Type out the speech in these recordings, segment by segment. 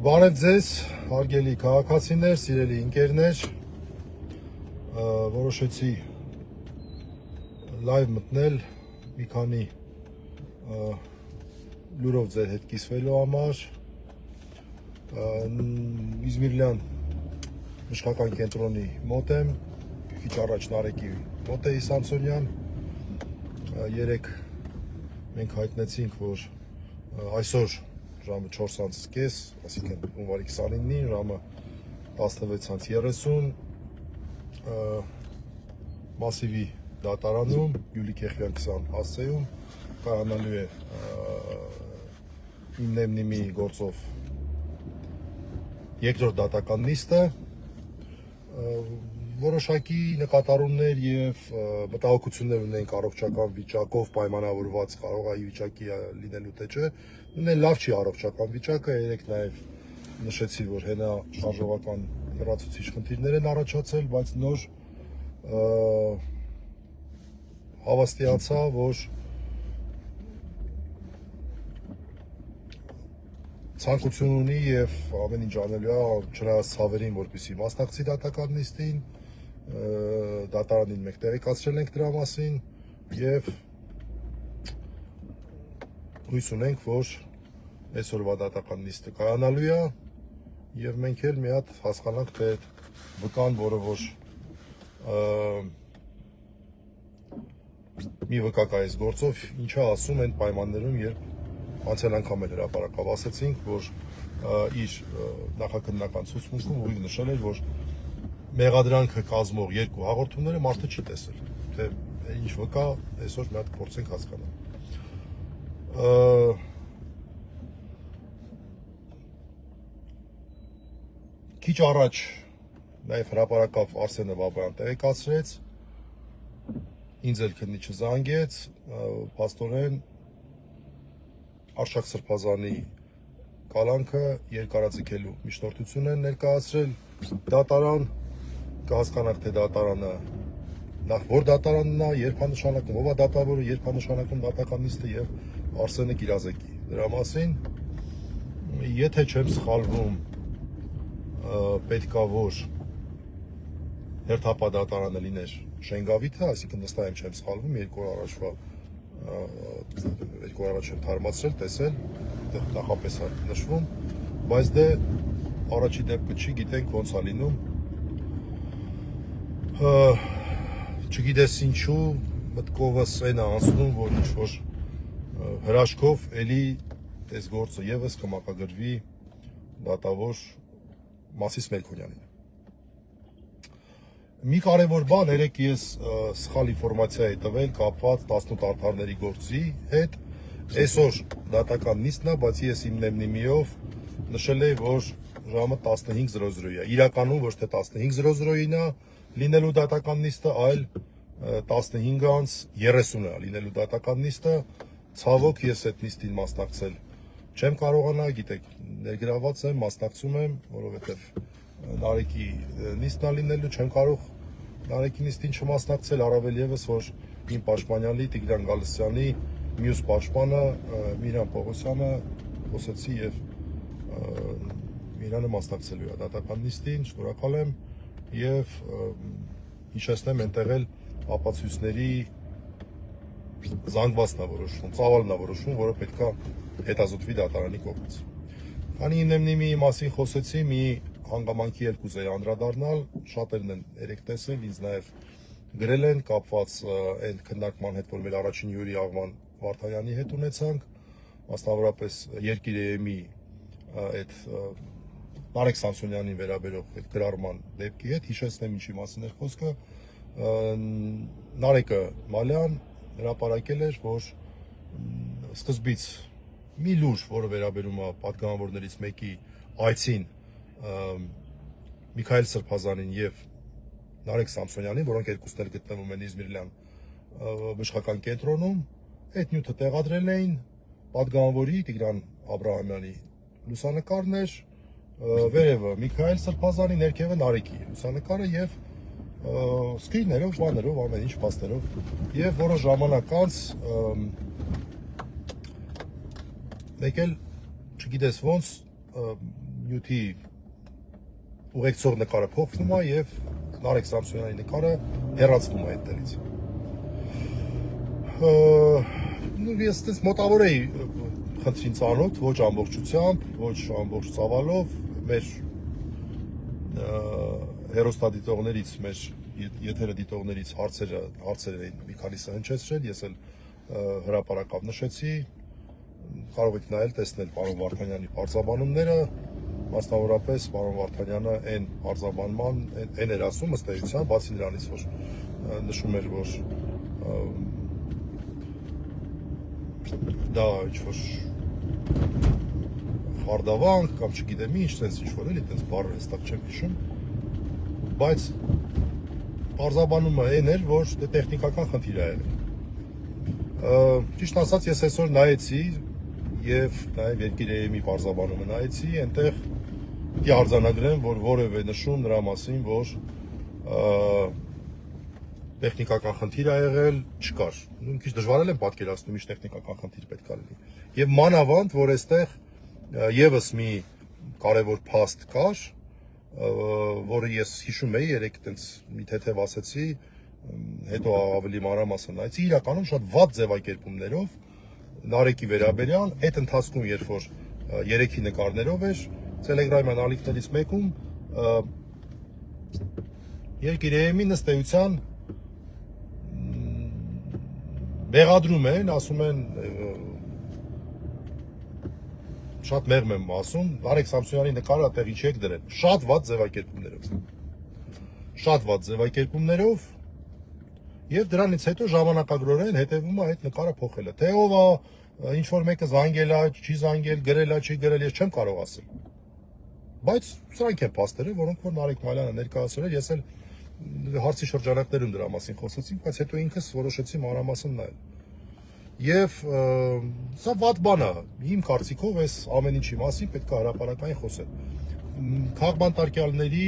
Բարև ձեզ, հարգելի քաղաքացիներ, սիրելի ընկերներ, որոշեցի լայվ մտնել մի քանի լուրով ձեր հետ կիսվելու համար։ Իզմիրլյան բժշկական կենտրոնի մոտ եմ, քիչ առաջ Նարեկի մոտ էի Սամսոնյան։ Երեկ մենք հայտնեցինք, որ այսօր ժամը 4:30, այսինքն հունվարի 29-ին, ժամը 16:30 Մասիվի դատարանում, Յուլի Քեխվյան 20 հասցեում կայանալու է իմնեմնիմի գործով երկրորդ դատական նիստը, որոշակի նկատառումներ եւ մտահոգություններ ունենք առողջական վիճակով պայմանավորված, կարող է վիճակի լինելու թե չէ, լավ չի առողջական վիճակը, երեք նաեւ նշեցի, որ հենա շարժողական լրացուցիչ խնդիրներ են առաջացել, բայց նոր հավաստիացա, որ ցանկություն ունի եւ ամեն ինչ անելու է չնայած ցավերին, որպեսզի մասնակցի դատական նիստին, դատարանին մենք տեղեկացրել ենք դրա մասին եւ հույս ունենք, որ այսօրվա դատական նիստը կայանալու է եւ մենք էլ մի հատ հասկանանք, թե վկան, որը որ մի վկա կա այս գործով, ինչա ասում են պայմաններում, երբ անցյալ անգամ էլ հրապարակավ ասացինք, որ իր նախաքննական ցուցմունքում ուղիղ նշել էր, որ մեղադրանքը կազմող երկու հաղորդումները մարդը չի տեսել, թե ինչ վկա այսօր մի հատ փորձենք հասկանալ։ Քիչ առաջ նաև հրապարակավ Արսենը Բաբայան տեղեկացրեց, ինձ էլ քննիչը զանգեց, փաստորեն Արշակ Սրբազանի կալանքը երկարաձգելու միջնորդություն են ներկայացրել դատարան, կհասկանաք, թե դատարանը նախ որ դատարանն է, երբ է նշանակում, ով է դատավորը, երբ է նշանակում դատական նիստը եւ Արսենը կիրազեկի դրա մասին։ Եթե չեմ սխալվում, պետքա որ հերթապահ դատարանը լիներ Շենգավիթը, այսինքն նստայեմ չեմ սխալվում, երկու օր առաջ եմ թարմացրել, տեսել, նախապես է նշվում, բայց դե առաջի դեպքը չի, գիտենք ոնց է լինում, չգիտես ինչու մտքովս այն է անցնում, որ ինչ-որ հրաշքով էլի այս գործը եւս կմակագրվի դատավոր Մասիս Մելքոնյանին։ Մի կարևոր բան, երեք ես սխալ ինֆորմացիա էի տվել կապված 18 արդարների գործի հետ, այսօր դատական նիստն է, բայց ես իմ նեմնիմիով նշել էի, որ ժամը 15:00 է, իրականում ոչ թե 15:00-ին է լինելու դատական նիստը, այլ 15:30 է լինելու դատական նիստը, ցավոք ես այդ նիստին մասնակցել չեմ կարողանա, գիտեք, ներգրաված եմ, մասնակցում եմ, որովհետև Նարեկի նիստն է լինելու, չեմ կարող Նարեկի նիստին չմասնակցել, առավել եւս, որ իմ պաշտպանյալի Տիգրան Գալստյանի մյուս պաշտպանը Միրան Պողոսյանը խոսեցի եւ Միրանը մասնակցելու է դատական նիստին, շնորհակալ եմ եւ հիշեցնեմ այնտեղ էլ ապացույցների զանգվածն է որոշվում, ծավալն է որոշվում, որը պետքա հետազոտվի դատարանի կողմից։ Քանի իննեմնիմի մասին խոսեցի, մի հանգամանքի էլ կուզեի անդրադառնալ, շատերն են երեք տեսել, ինձ նաև գրել են կապված այն քննարկման հետ, որ մեր առաջին հյուրի Աղվան Վարդանյանի հետ ունեցանք, մասնավորապես Երկիր-ԵՄ-ի այդ Նարեկ Սամսոնյանին վերաբերող այդ գրառման դեպքի հետ, հիշեցնեմ ինչի մասին էր խոսքը, Նարեկը Մալյան հրապարակել էր, որ սկզբից մի լուր, որը վերաբերում է պատգամավորներից մեկի այցին Միքայել Սրբազանին եւ Նարեկ Սամսոնյանին, որոնք երկուսն էլ գտնվում են Իզմիրլյան բժշկական կենտրոնում, այդ նյութը տեղադրել էին պատգամավորի Տիգրան Աբրահամյանի լուսանկարն էր, վերևը Միքայել Սրբազանի, ներքևը Նարեկի լուսանկարը եւ սկրիներով, բաներով, ամեն ինչ փաստերով եւ որոշ ժամանակ անց մեկ էլ չգիտես ոնց նյութի ուղեկցող նկարը փոխվում է եւ Նարեկ Սամսոնյանի նկարը հեռացվում է այդտեղից։ Ես այդպես մոտավոր էի խնդրին ծանոթ, ոչ ամբողջությամբ, ոչ ամբողջ ծավալով, մեր հեռուստադիտողներից, մեր եթերը դիտողներից հարցեր էին մի քանիսը հնչեցրել, ես էլ հրապարակավ նշեցի, կարող եք նայել, տեսնել պարոն Վարդանյանի պարզաբանումները, մասնավորապես պարոն Վարդանյանը այն պարզաբանման, այն էր ասում ըստ էության, բացի նրանից, որ նշում էր, որ դա ինչ-որ խարդավանք կամ չգիտեմ ինչ, տենց ինչ-որ էլի, տենց բառը հստակ չեմ հիշում, բայց պարզաբանումը այն էր, որ տեխնիկական խնդիր է եղել։ Ճիշտ ասած, ես այսօր նայեցի եւ նաեւ Երկիր.am-ի պարզաբանումը նայեցի, այնտեղ պիտի արձանագրեմ, որ որևէ նշում նրա մասին, որ տեխնիկական խնդիր է եղել, չկար։ Մի քիչ դժվար է պատկերացնում ինչ տեխնիկական խնդիր պետք է լինի։ Եվ մանավանդ, որ այստեղ եւս մի կարևոր փաստ կար, որը ես հիշում էի, երեք այտենց մի թեթև ասեցի, հետո ավելի մանրամասն նայեցի, իրականում շատ վատ ձևակերպումներով Նարեկի վերաբերյալ, այդ ընթացքում, երբ որ երեքի նկարներով էր, Telegram-յան ալիքներից մեկում Երկիր.am-ի ըստ էության մեղադրում են, ասում են, շատ մեղմ եմ ասում, Նարեկ Սամսոնյանի նկարը տեղի չեք դրել, շատ վատ ձևակերպումներով, եւ դրանից հետո ժամանակագրորեն հետևում է այդ նկարը փոխելը, թե ով է, ինչ-որ մեկը զանգել է, չի զանգել, գրել է, չի գրել, ես չեմ կարող ասել, բայց սրանք են փաստերը, որոնք որ Նարեկ Մալյանը ներկայացրել էր, ես էլ հարցի շրջանակներում դրա մասին խոսեցինք, բայց հետո ինքս որոշեցի մանրամասն նայել։ Եվ սա վատ բան է, իմ կարծիքով այս ամեն ինչի մասին պետք է հրապարակային խոսել։ Քաղբանտարկյալների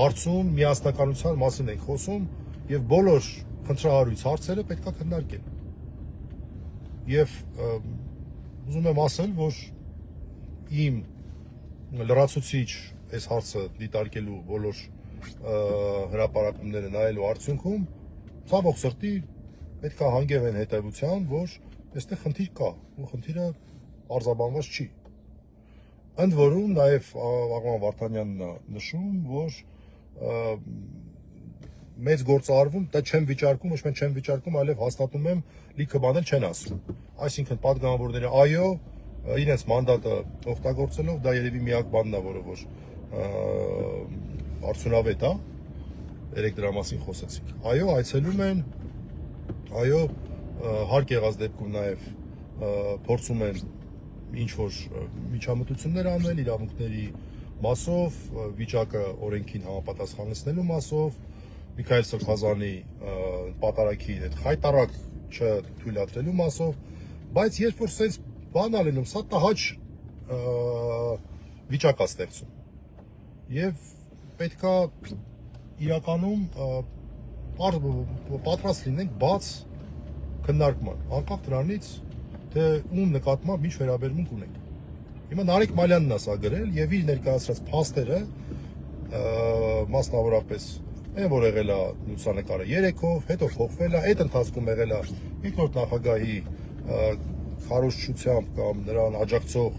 հարցում միասնականության մասին ենք խոսում եւ բոլոր խնդրահարույց հարցերը պետք է քննարկել։ Եվ ուզում եմ ասել, որ իմ լրացուցիչ այս հարցը դիտարկելու բոլոր հրապարակումները նայելու արդյունքում ցավոք սրտի պետք է հանգեմ այն հետևության, որ այստեղ խնդիր կա, ու խնդիրը պարզաբանված չի։ Ընդ որում նաև Աղվան Վարդանյանն է նշում, որ մեծ գործ արվում, դա չեմ վիճարկում, ոչ միայն չեմ վիճարկում, այլև հաստատում եմ, լիքը բաներ չեն ասում։ Այսինքն պատգամավորները այո, իրենց մանդատը օգտագործելով, դա երևի միակ բանն է, որը որ արդյունավետ է, երեք դրա մասին խոսեցինք։ Այո, այցելում են, այո, հարկ եղած դեպքում նաև փորձում են ինչ-որ միջամտություններ անել իրավունքների մասով, վիճակը օրենքին համապատասխանեցնելու մասով, Միքայել Սրբազանի պատարագի այդ խայտարակ չթույլատրելու մասով, բայց երբ որ sense բան ա լինում, սա տհաճ վիճակ է ստեղծում։ Եվ պետքա իրականում պատրաստ լինենք բաց քննարկման, անկախ դրանից, թե ում նկատմամբ ինչ վերաբերմունք ունենք։ Հիմա Նարեկ Մալյանն է սա գրել եւ իր ներկայացրած փաստերը, մասնավորապես այն որ եղել է լուսանկարը 3-ով, հետո փոխվել է, այդ ընթացքում եղել է երկրորդ նախագահի քարոզչությամբ կամ նրան աջակցող,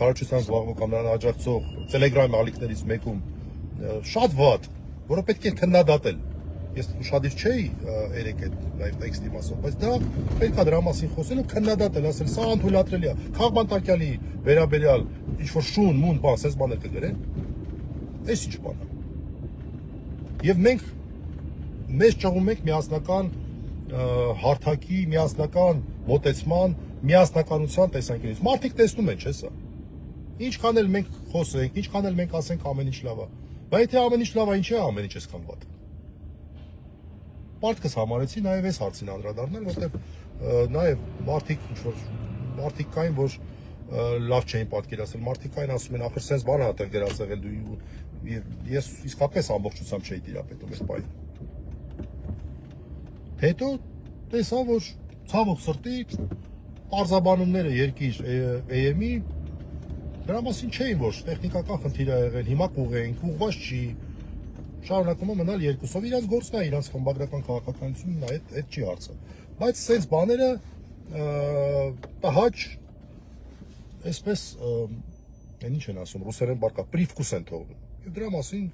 քարոզչությամբ զբաղվող կամ նրան աջակցող Telegram ալիքներից մեկում շատ վատ, որը պետք է քննադատել։ Ես ուշադիր չէի երեք այդ տեքստի մասով, բայց դա պետք է դրա մասին խոսել ու քննադատել, ասել սա անթույլատրելի է։ Քաղբանտարկյալի վերաբերյալ ինչ-որ շուն, մուն, բան, sense բաներ կգրեն։ Այս ինչ բան է։ Եվ մենք մեզ ճղում ենք միասնական հարթակի, միասնական մոտեցման, միասնականության տեսանկյունից։ Մարդիկ տեսնում են, չէ՞ սա։ Ինչքան էլ մենք խոսենք, ինչքան էլ մենք ասենք ամեն ինչ լավ է, բայց եթե ամեն ինչ լավ է, ինչ է ամեն ինչ այսքան վատ։ Պարտքս համարեցի նաև այս հարցին անդրադառնալ, որտեղ նաև մարդիկ ինչ-որ մարդիկ կային, որ լավ չէին պատկերացրել, մարդիկ կային ասում են, ախր sense բան է այդտեղ գրած եղել դու ես իսկապես ամբողջությամբ չէի տիրապետում այս պահին։ Հետո տեսա, որ ցավոք սրտի պարզաբանումները երկիր AM-ի դրա մասին չէին, որ տեխնիկական խնդիր ա եղել, հիմա կուղենք, ուղղված չի, շարունակում է մնալ երկուսով, իրանց գործն է, իրանց խմբագրական քաղաքականությունն է, այդ չի հարցը։ Բայց սենց բաները տհաճ, այսպես, այն ինչ են ասում, ռուսերեն բարկա, պրիվկուս են թողնում։ Եվ դրա մասին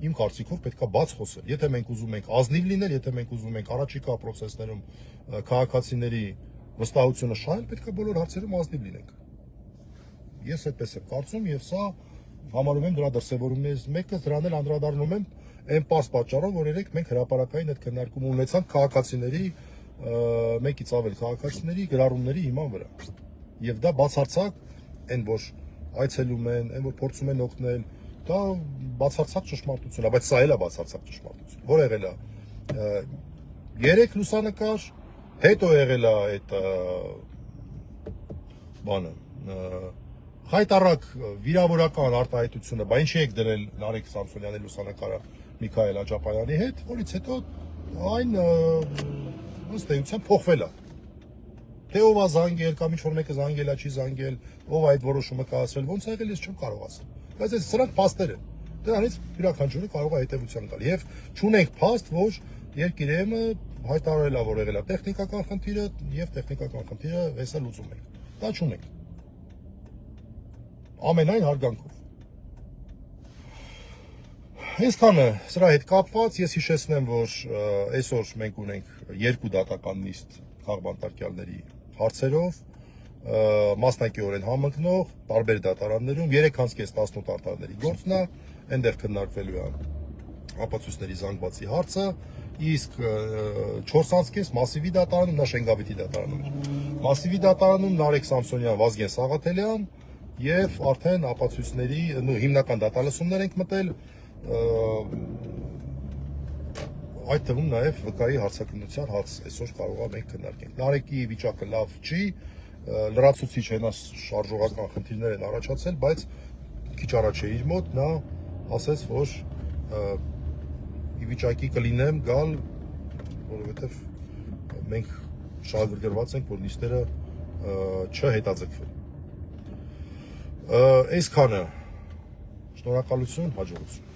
իմ կարծիքով պետքա բաց խոսել։ Եթե մենք ուզում ենք ազնիվ լինել, եթե մենք ուզում ենք առաջիկա պրոցեսներում քաղաքացիների վստահությունը շահել, պետքա բոլոր հարցերում ազնիվ լինենք։ Ես այդպես եմ կարծում եւ սա համարում եմ դրա դրսևորումներից մեկը, դրան էլ անդրադառնում եմ այն պարզ պատճառով, որ երեք մենք հրապարակային այդ քննարկումը ունեցանք քաղաքացիների մեկից ավել քաղաքացիների գրառումների հիման վրա։ Եվ դա բացարձակ այն որ այցելում են, այն որ փորձում են օգնել, դա բացարձակ ճշմարտություն է, բայց սա էլ է բացարձակ ճշմարտություն։ Որ եղել է 3 լուսանկար, հետո եղել է այդ բանը խայտարակ վիրավորական արտահայտությունը, բա ինչի եք դրել Նարեկ Սամսոնյանի լուսանկարը Միքայել Աջապայանի հետ, որից հետո այն ըստ էության փոխվել է։ Թե ով է զանգել կամ ինչ որ մեկը զանգել է, չի զանգել, ով այդ որոշումը կայացրել, ոնց ա եղել, ես չեմ կարող ասել։ Բայց այս սրանք փաստեր են։ Դրանից յուրաքանչյուրը կարող է հետևության գալ։ Եվ չունենք փաստ, որ երկիրը հայտարարել է, որ եղել է տեխնիկական խնդիրը եւ տեխնիկական խնդիրը հեսա լուծում ենք։ Դա չունենք։ Ամենայն հարգանքով։ Այսքանը սրա հետ կապված ես հիշեցնեմ, որ այսօր մենք ունենք 2 դատական նիստ քաղբանտարկյալների հարցերով, մասնակիորեն համընկնող, տարբեր դատարաններում 3.5-18 արտարների գործն է, այնտեղ քննարկվելու է ապացույցների զանգվածի հարցը, իսկ 4.5 մասիվի դատարանում, նա Շենգավիթի դատարանում է։ Մասիվի դատարանում Նարեկ Սամսոնյան, Վազգեն Սաղաթելյան եւ արդեն ապացույցների հիմնական դատալսումներ ենք մտել, այդ թվում նաեւ վկայի հարցաքննության հարց այսօր կարող է մենք քննարկենք։ Նարեկի վիճակը լավ չի, լրացուցիչ հենաշարժողական խնդիրներ են առաջացել, բայց քիչ առաջ է իր մոտ նա ասաց, որ ի վիճակի կլինեմ գալ, որովհետեւ մենք շահագրգռված ենք, որ նիստերը չհետաձգվեն։ Այսքանը, շնորհակալություն, հաջողություն։